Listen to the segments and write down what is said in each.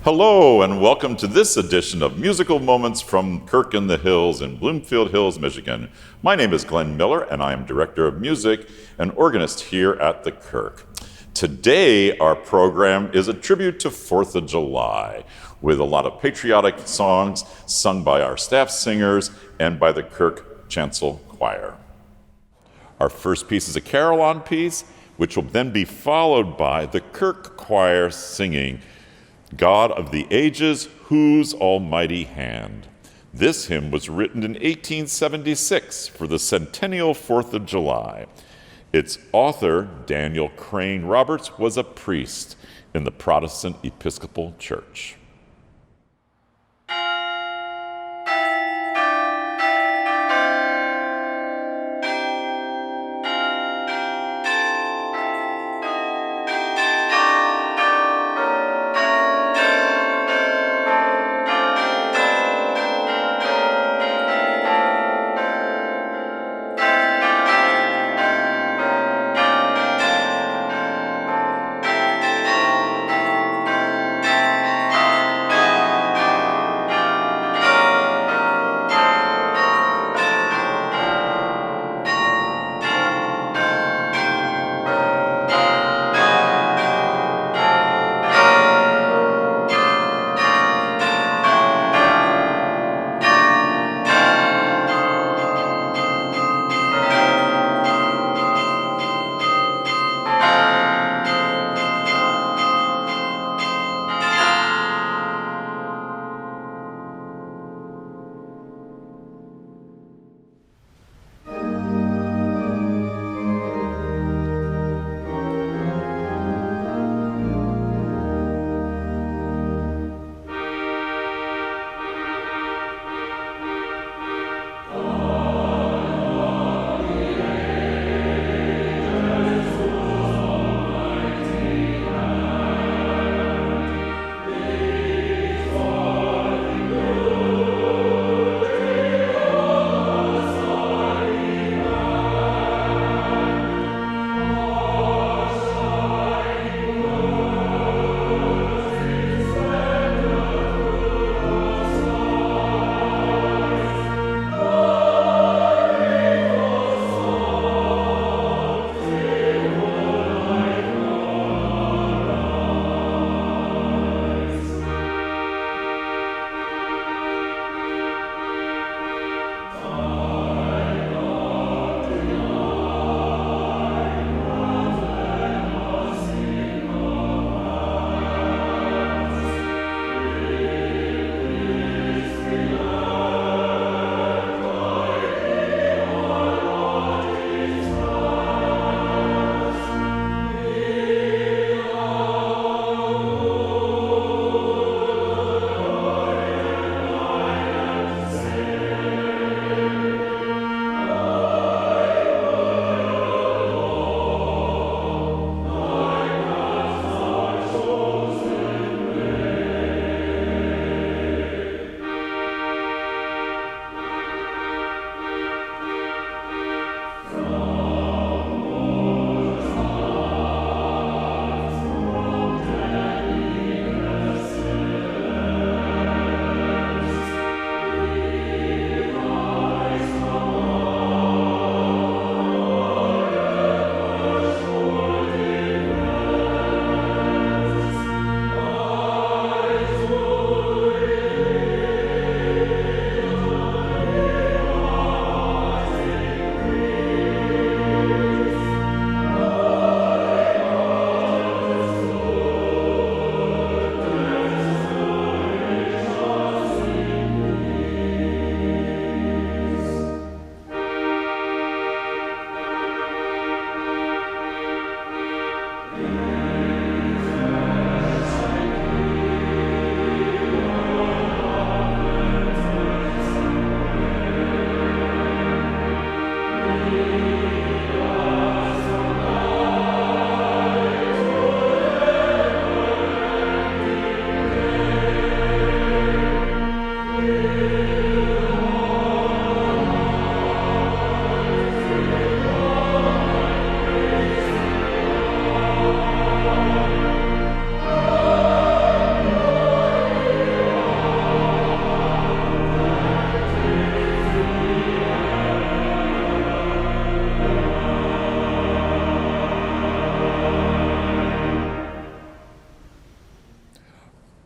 Hello, and welcome to this edition of Musical Moments from Kirk in the Hills in Bloomfield Hills, Michigan. My name is Glenn Miller, and I am Director of Music and organist here at the Kirk. Today, our program is a tribute to 4th of July, with a lot of patriotic songs sung by our staff singers and by the Kirk Chancel Choir. Our first piece is a carillon piece, which will then be followed by the Kirk Choir singing God of the Ages, Whose Almighty Hand. This hymn was written in 1876 for the centennial 4th of July. Its author, Daniel Crane Roberts, was a priest in the Protestant Episcopal Church.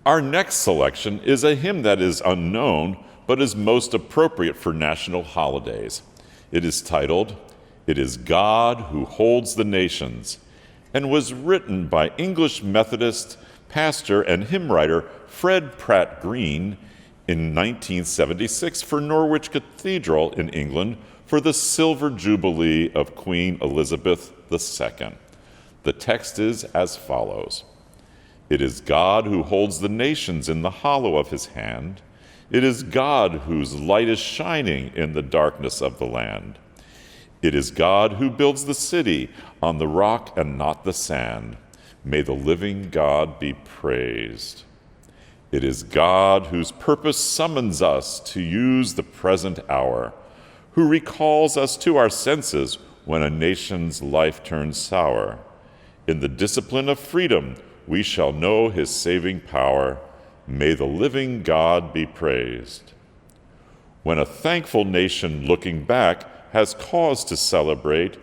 Our next selection is a hymn that is unknown, but is most appropriate for national holidays. It is titled, "It is God Who Holds the Nations," and was written by English Methodist pastor and hymn writer Fred Pratt Green in 1976 for Norwich Cathedral in England for the Silver Jubilee of Queen Elizabeth II. The text is as follows. It is God who holds the nations in the hollow of his hand. It is God whose light is shining in the darkness of the land. It is God who builds the city on the rock and not the sand. May the living God be praised. It is God whose purpose summons us to use the present hour, who recalls us to our senses when a nation's life turns sour. In the discipline of freedom, we shall know his saving power. May the living God be praised. When a thankful nation looking back has cause to celebrate,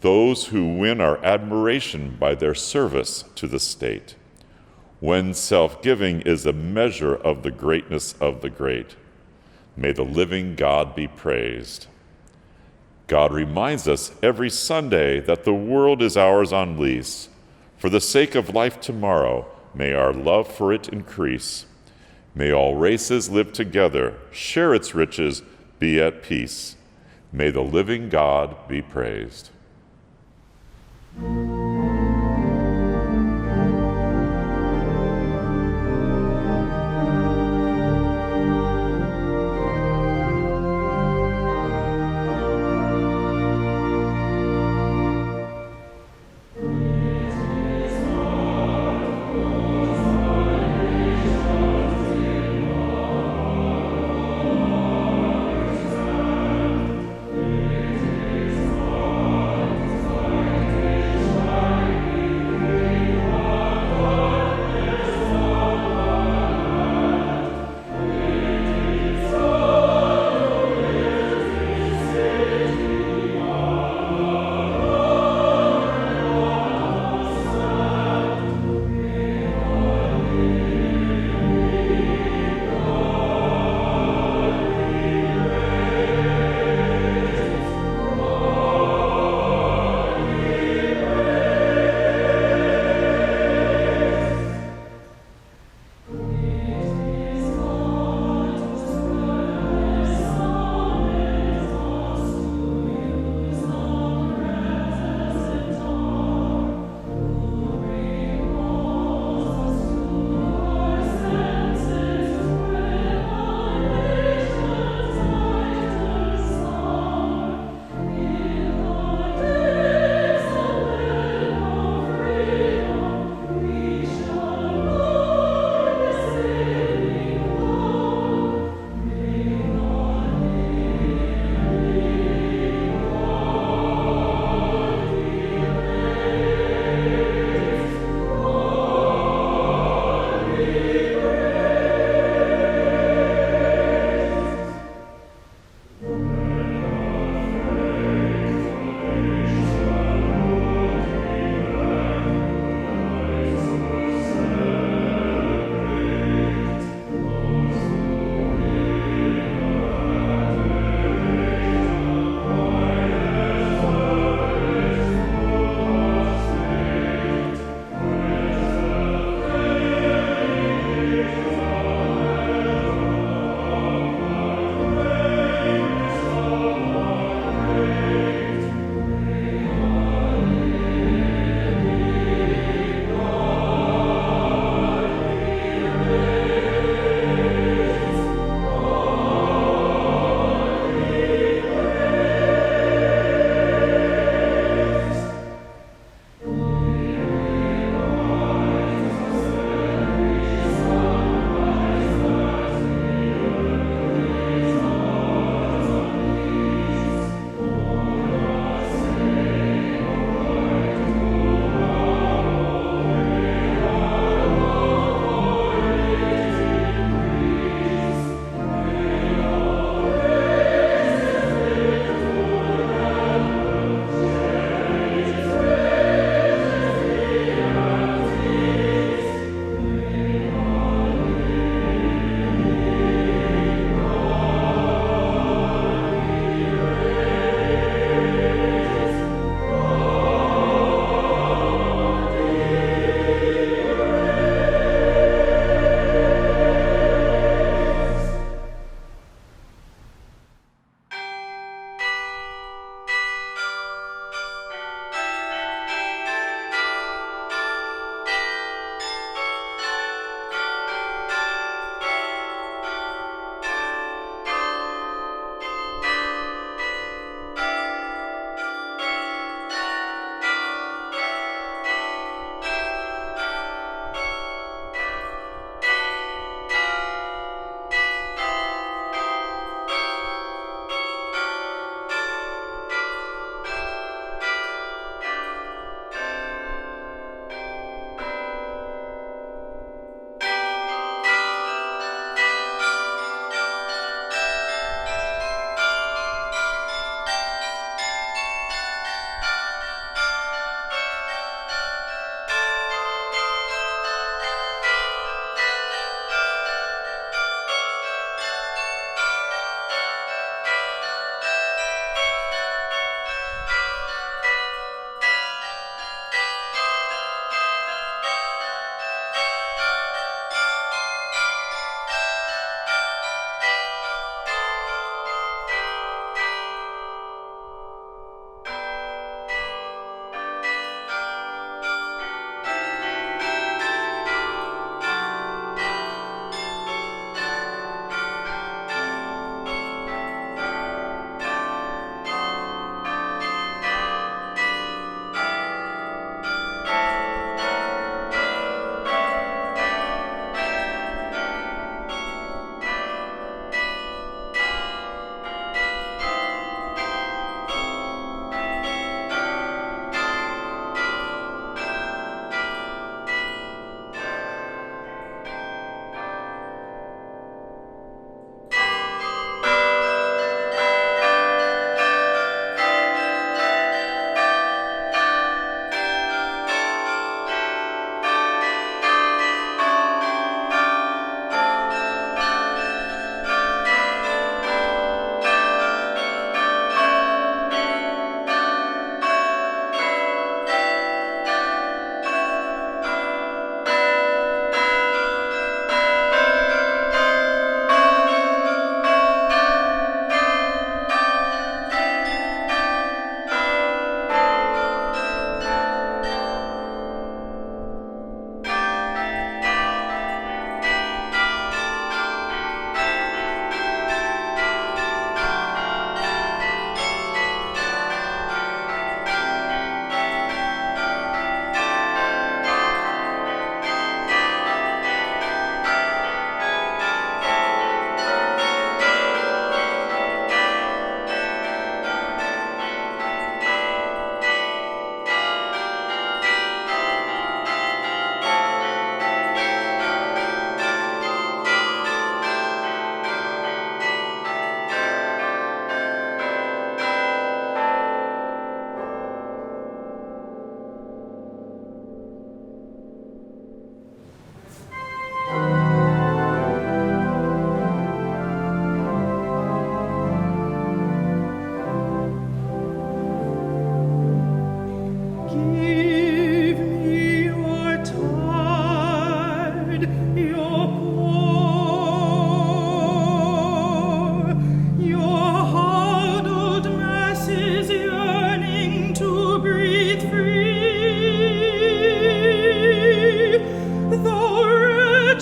those who win our admiration by their service to the state. When self-giving is a measure of the greatness of the great, may the living God be praised. God reminds us every Sunday that the world is ours on lease. For the sake of life tomorrow, may our love for it increase. May all races live together, share its riches, be at peace. May the living God be praised.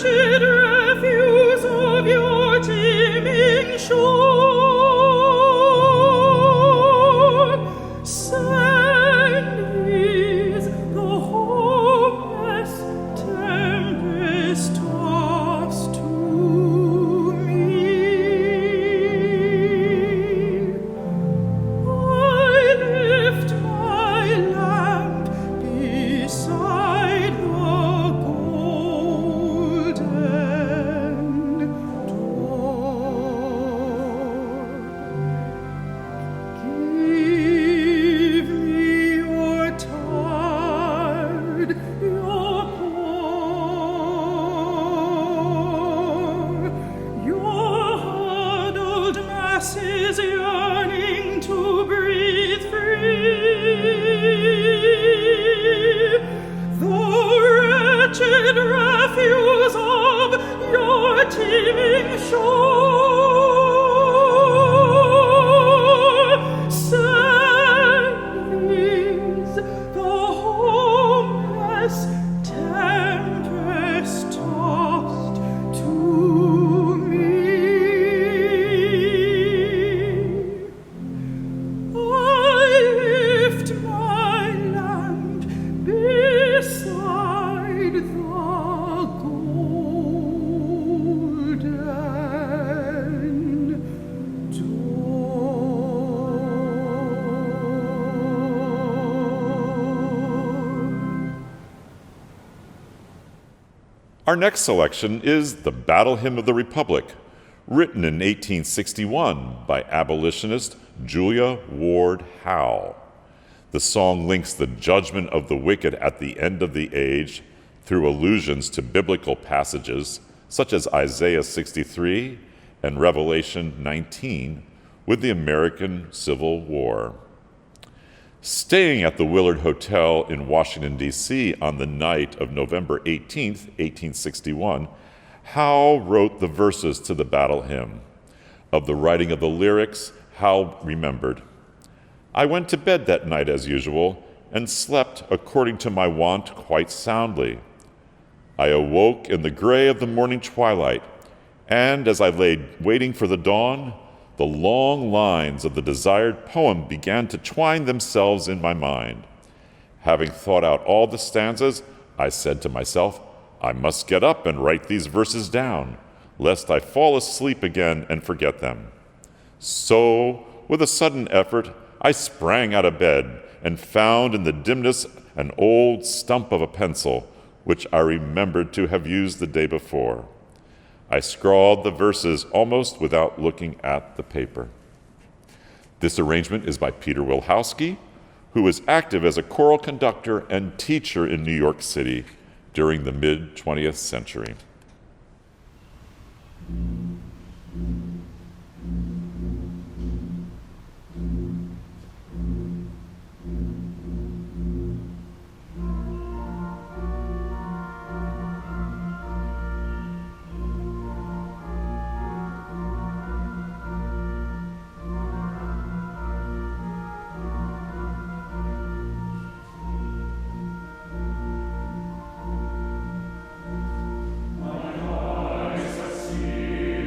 wretched refuse of your teeming shore. Send these the hopeless tempest tossed to me. I lift my lamp beside the golden door. Give me your tired, your poor, your huddled masses yearning to breathe free. The wretched refuse of your teeming shore. Send these the homeless tempest tossed to me. I lift my lamp beside the golden door. Our next selection is The Battle Hymn of the Republic, written in 1861 by abolitionist Julia Ward Howe. The song links the judgment of the wicked at the end of the age through allusions to biblical passages such as Isaiah 63 and Revelation 19 with the American Civil War. Staying at the Willard Hotel in Washington, D.C. on the night of November 18, 1861, Howe wrote the verses to the battle hymn. Of the writing of the lyrics, Howe remembered, "I went to bed that night as usual and slept according to my wont quite soundly. I awoke in the gray of the morning twilight, and as I lay waiting for the dawn, the long lines of the desired poem began to twine themselves in my mind. Having thought out all the stanzas, I said to myself, I must get up and write these verses down, lest I fall asleep again and forget them. So, with a sudden effort, I sprang out of bed and found in the dimness an old stump of a pencil, which I remembered to have used the day before. I scrawled the verses almost without looking at the paper." This arrangement is by Peter Wilhowsky, who was active as a choral conductor and teacher in New York City during the mid-20th century. My eyes have seen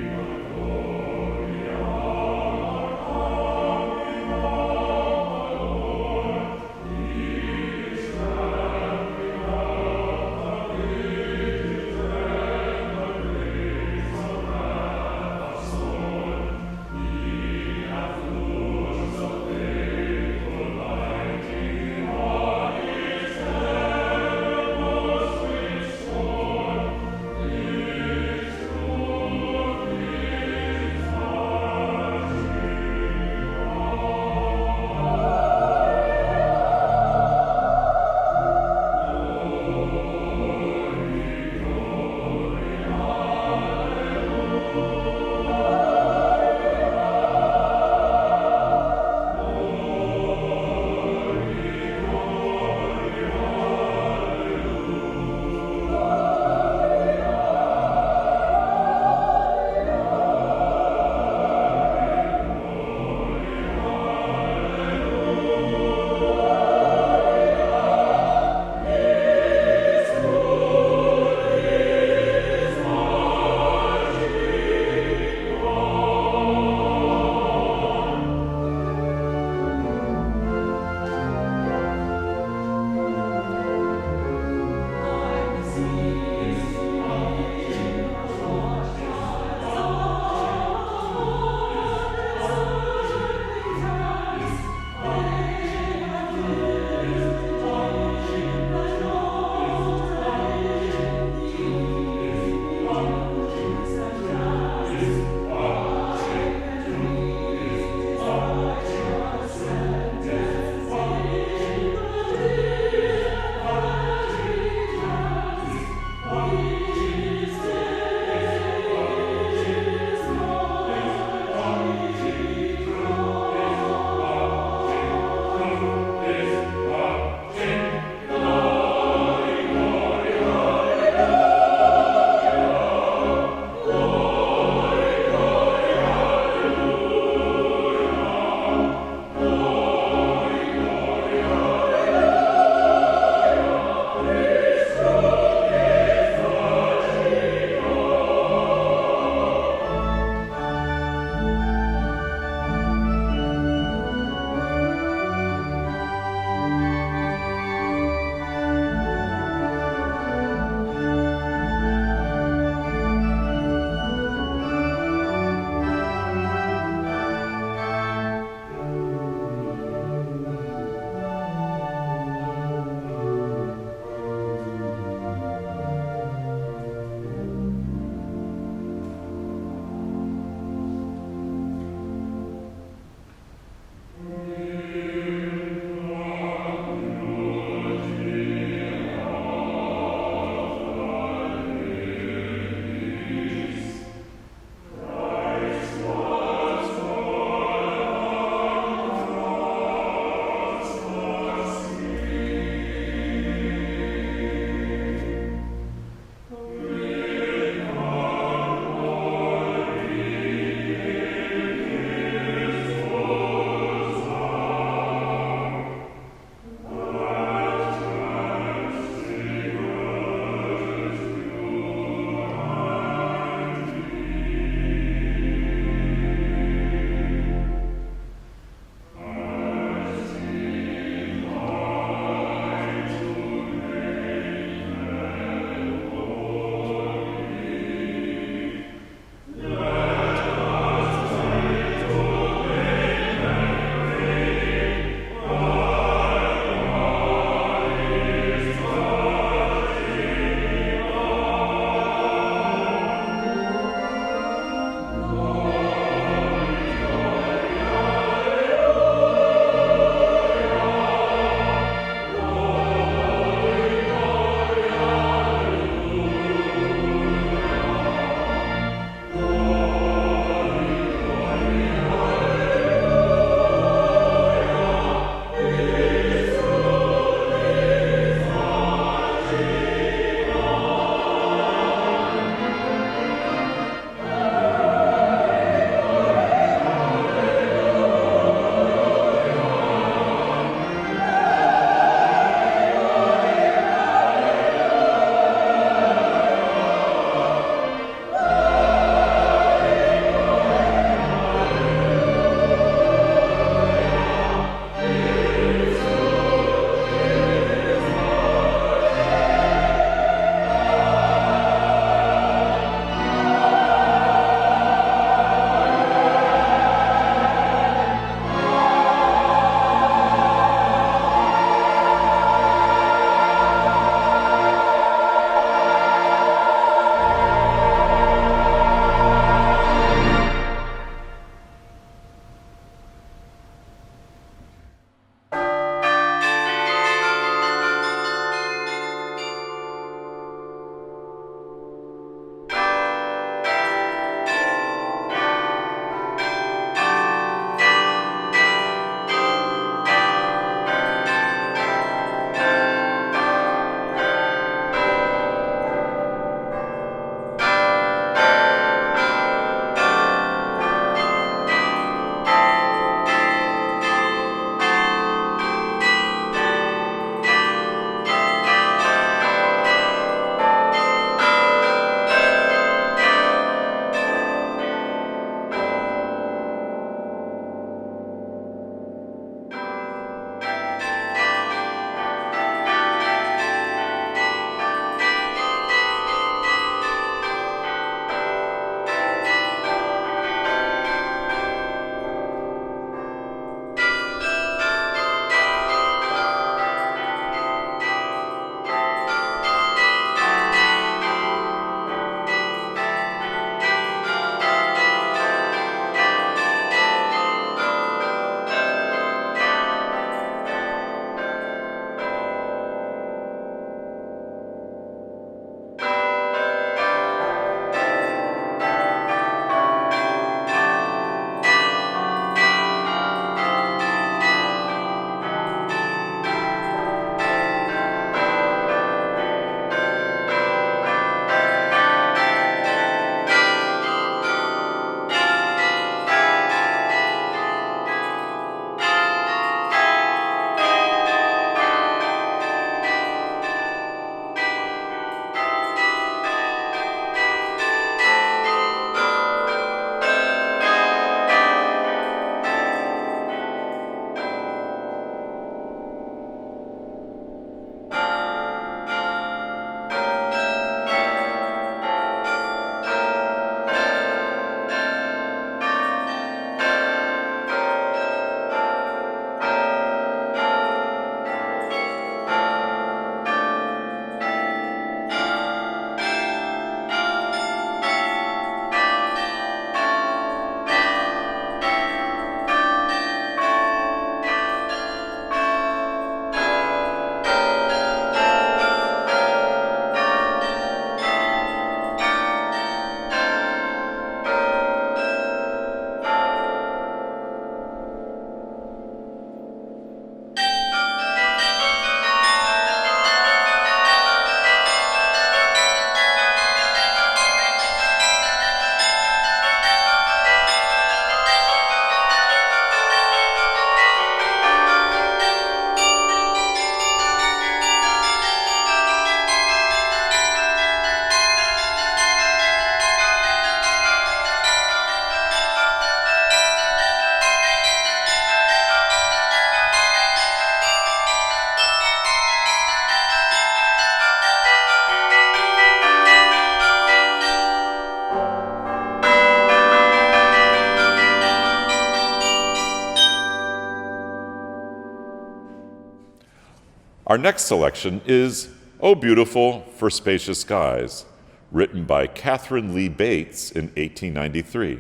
Our next selection is "O Beautiful for Spacious Skies," written by Catherine Lee Bates in 1893.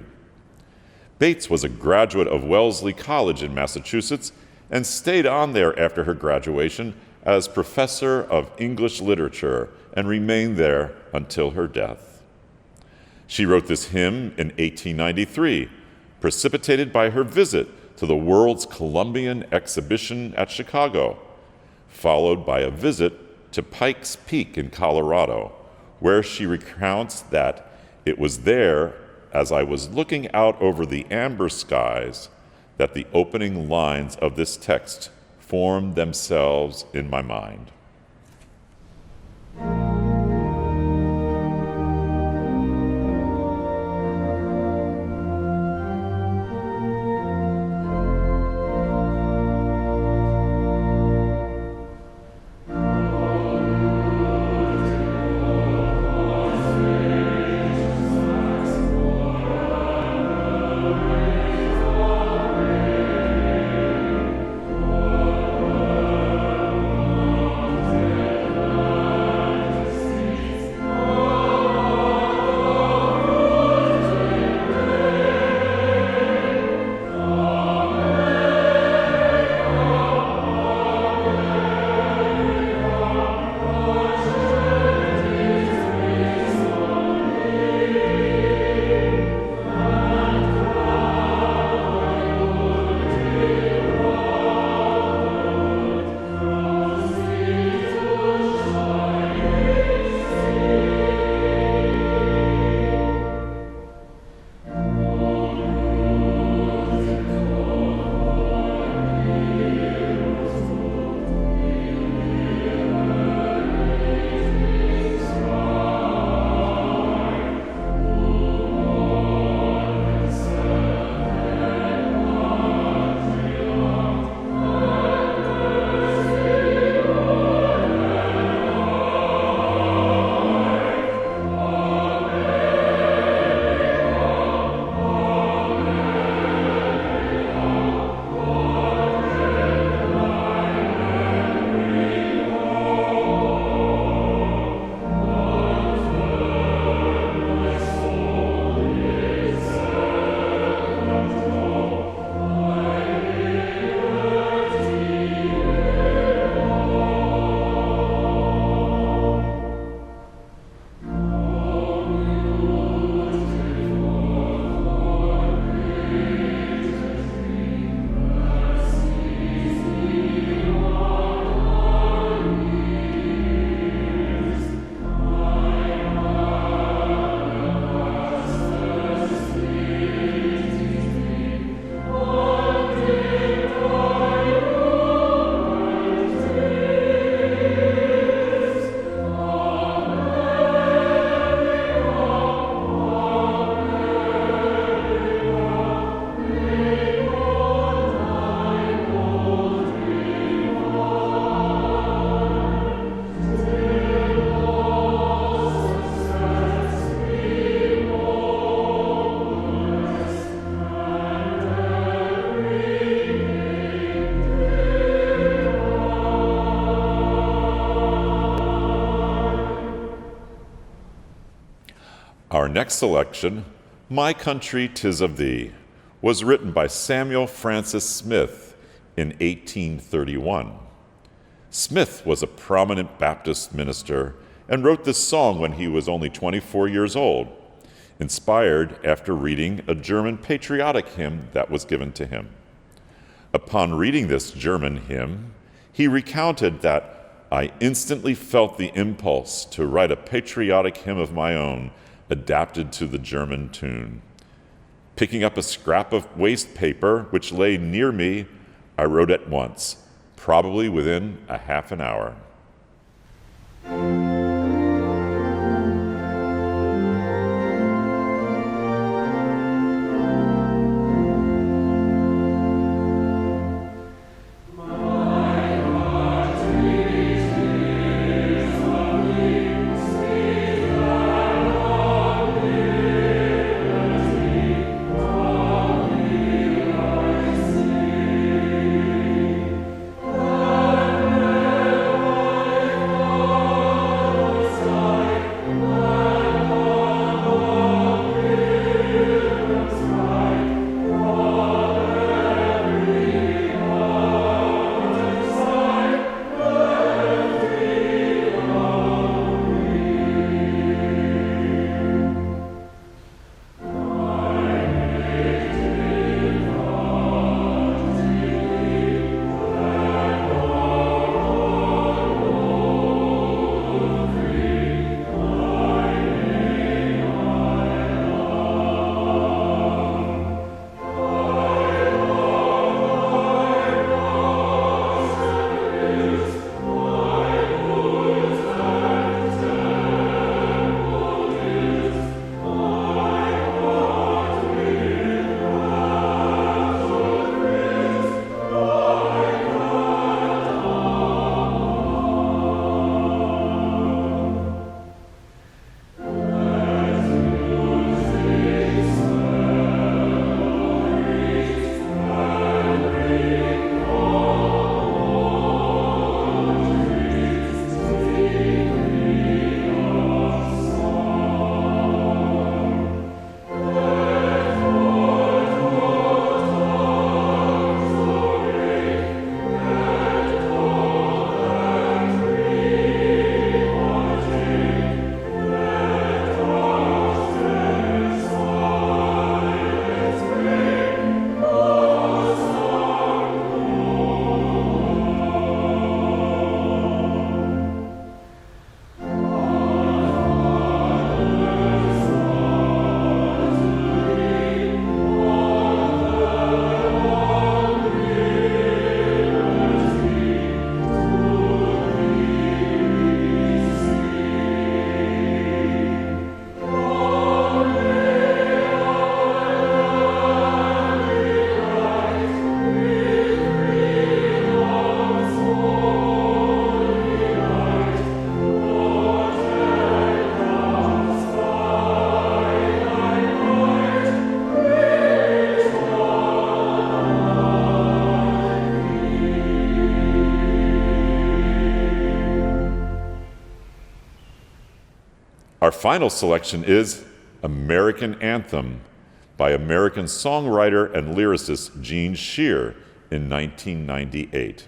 Bates was a graduate of Wellesley College in Massachusetts and stayed on there after her graduation as professor of English literature and remained there until her death. She wrote this hymn in 1893, precipitated by her visit to the World's Columbian Exhibition at Chicago, followed by a visit to Pikes Peak in Colorado, where she recounts that it was there, as I was looking out over the amber skies, that the opening lines of this text formed themselves in my mind. Our next selection, "My Country 'Tis of Thee," was written by Samuel Francis Smith in 1831. Smith was a prominent Baptist minister and wrote this song when he was only 24 years old, inspired after reading a German patriotic hymn that was given to him. Upon reading this German hymn, he recounted that I instantly felt the impulse to write a patriotic hymn of my own, adapted to the German tune. Picking up a scrap of waste paper which lay near me, I wrote at once, probably within a half an hour. Our final selection is American Anthem by American songwriter and lyricist Gene Shear in 1998.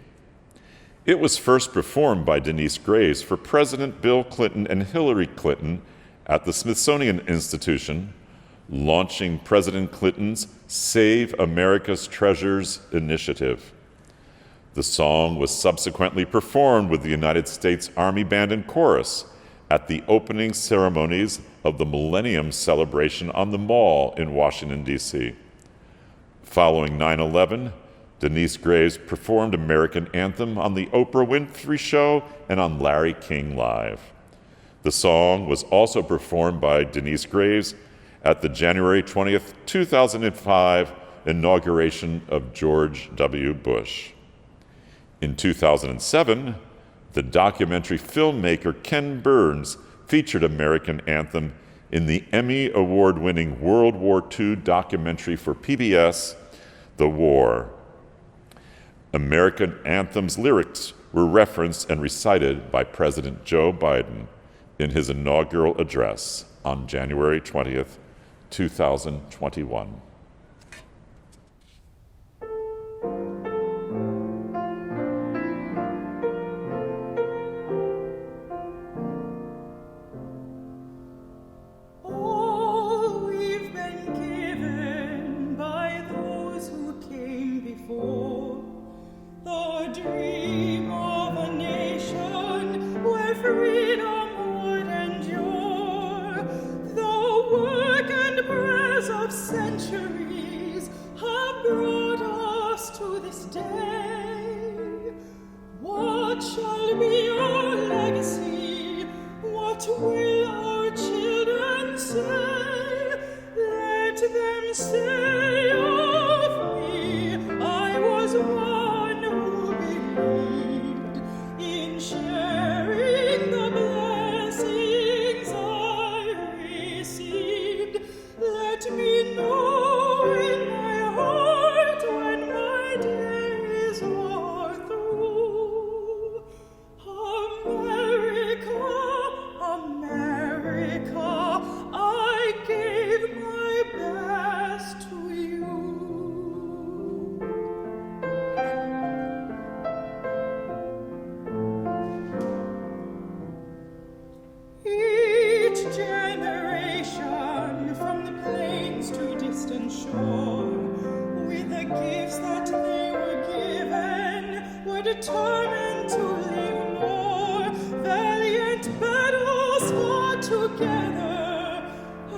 It was first performed by Denise Graves for President Bill Clinton and Hillary Clinton at the Smithsonian Institution, launching President Clinton's Save America's Treasures initiative. The song was subsequently performed with the United States Army Band and Chorus at the opening ceremonies of the Millennium Celebration on the Mall in Washington, D.C. Following 9/11, Denise Graves performed American Anthem on The Oprah Winfrey Show and on Larry King Live. The song was also performed by Denise Graves at the January 20th, 2005 inauguration of George W. Bush. In 2007, the documentary filmmaker Ken Burns featured American Anthem in the Emmy Award-winning World War II documentary for PBS, The War. American Anthem's lyrics were referenced and recited by President Joe Biden in his inaugural address on January 20th, 2021. All we've been given by those who came before, the dream of a nation where freedom would endure, the work and prayers of centuries have brought us to this day. What shall be our legacy? What will our children say? Let them say of me, I was one who believed in sharing the blessings I received. Let me know in my heart when my days are through. America, America, I gave my best to you. Each generation, from the plains to distant shore, with the gifts that they were given, were determined to live more. Valiant battles fought together,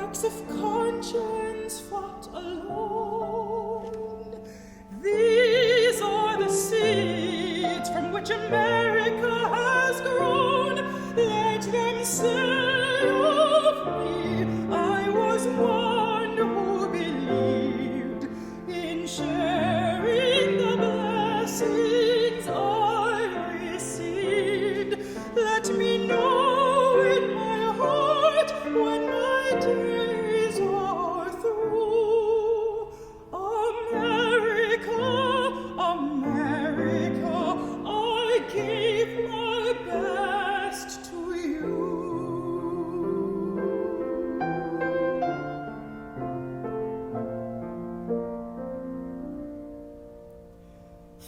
acts of conscience fought alone. These are the seeds from which America has grown. Let them say of me, I was one who believed in sharing the blessings I received. Let me know in my heart when my days are through. America, America, I gave my best to you.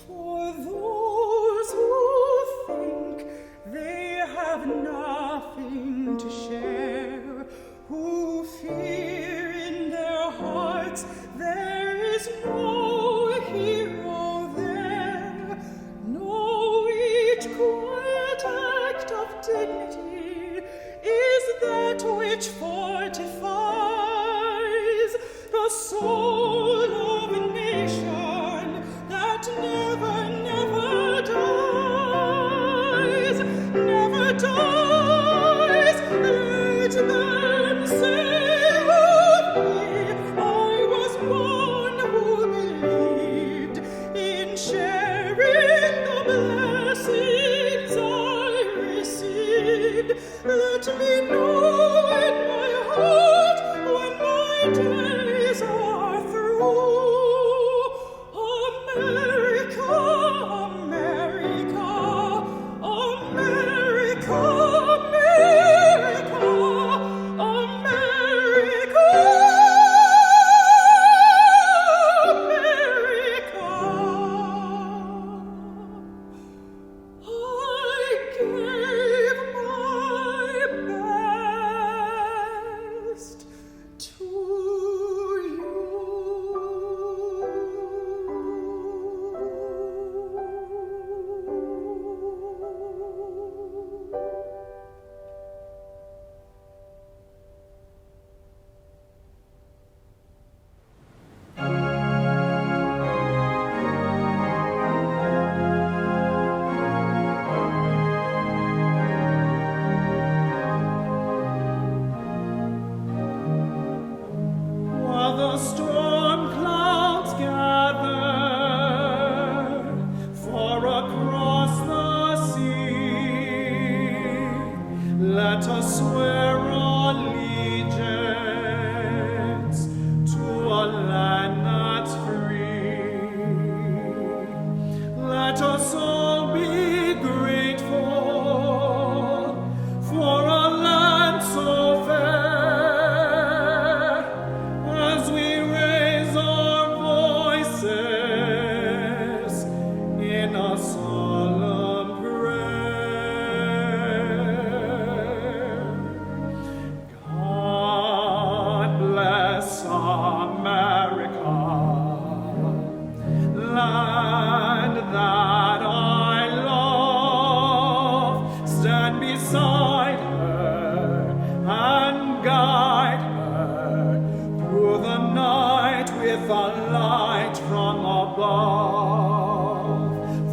For those who think they have nothing to share, who fear in their hearts there is no hero there, know each quiet act of dignity is that which fortifies the soul of a nation that never, never dies, never dies. Let them say storm clouds gather far across the sea, let us swear allegiance to a land that's free. Let us all be grateful for a land so fair, as we raise our voices in a solemn prayer. God bless America, land that I love. Stand beside her and guide her through the night with a light from above,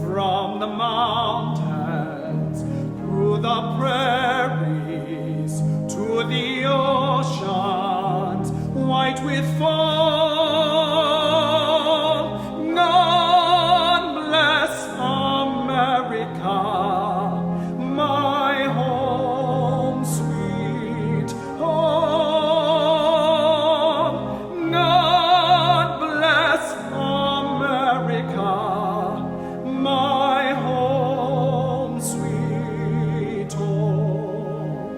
from the mountains, through the prairies, to the oceans, white with foam. God bless America, my home, sweet home. God bless America, my home, sweet home.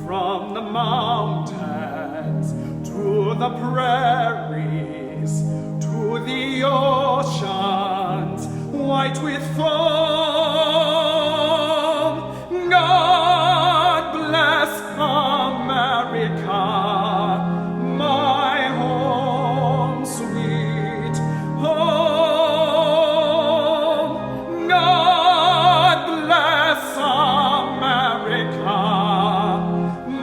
From the mountains to the prairies, to the oceans, white with foam. God bless America, my home, sweet home. God bless America,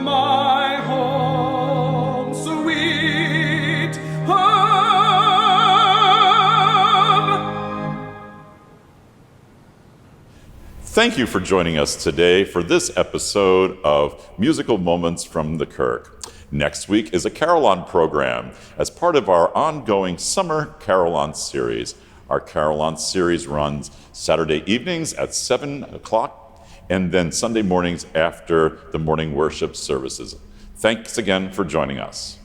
my home, sweet home. Thank you for joining us today for this episode of Musical Moments from the Kirk. Next week is a Carillon program as part of our ongoing Summer Carillon series. Our Carillon series runs Saturday evenings at 7 o'clock and then Sunday mornings after the morning worship services. Thanks again for joining us.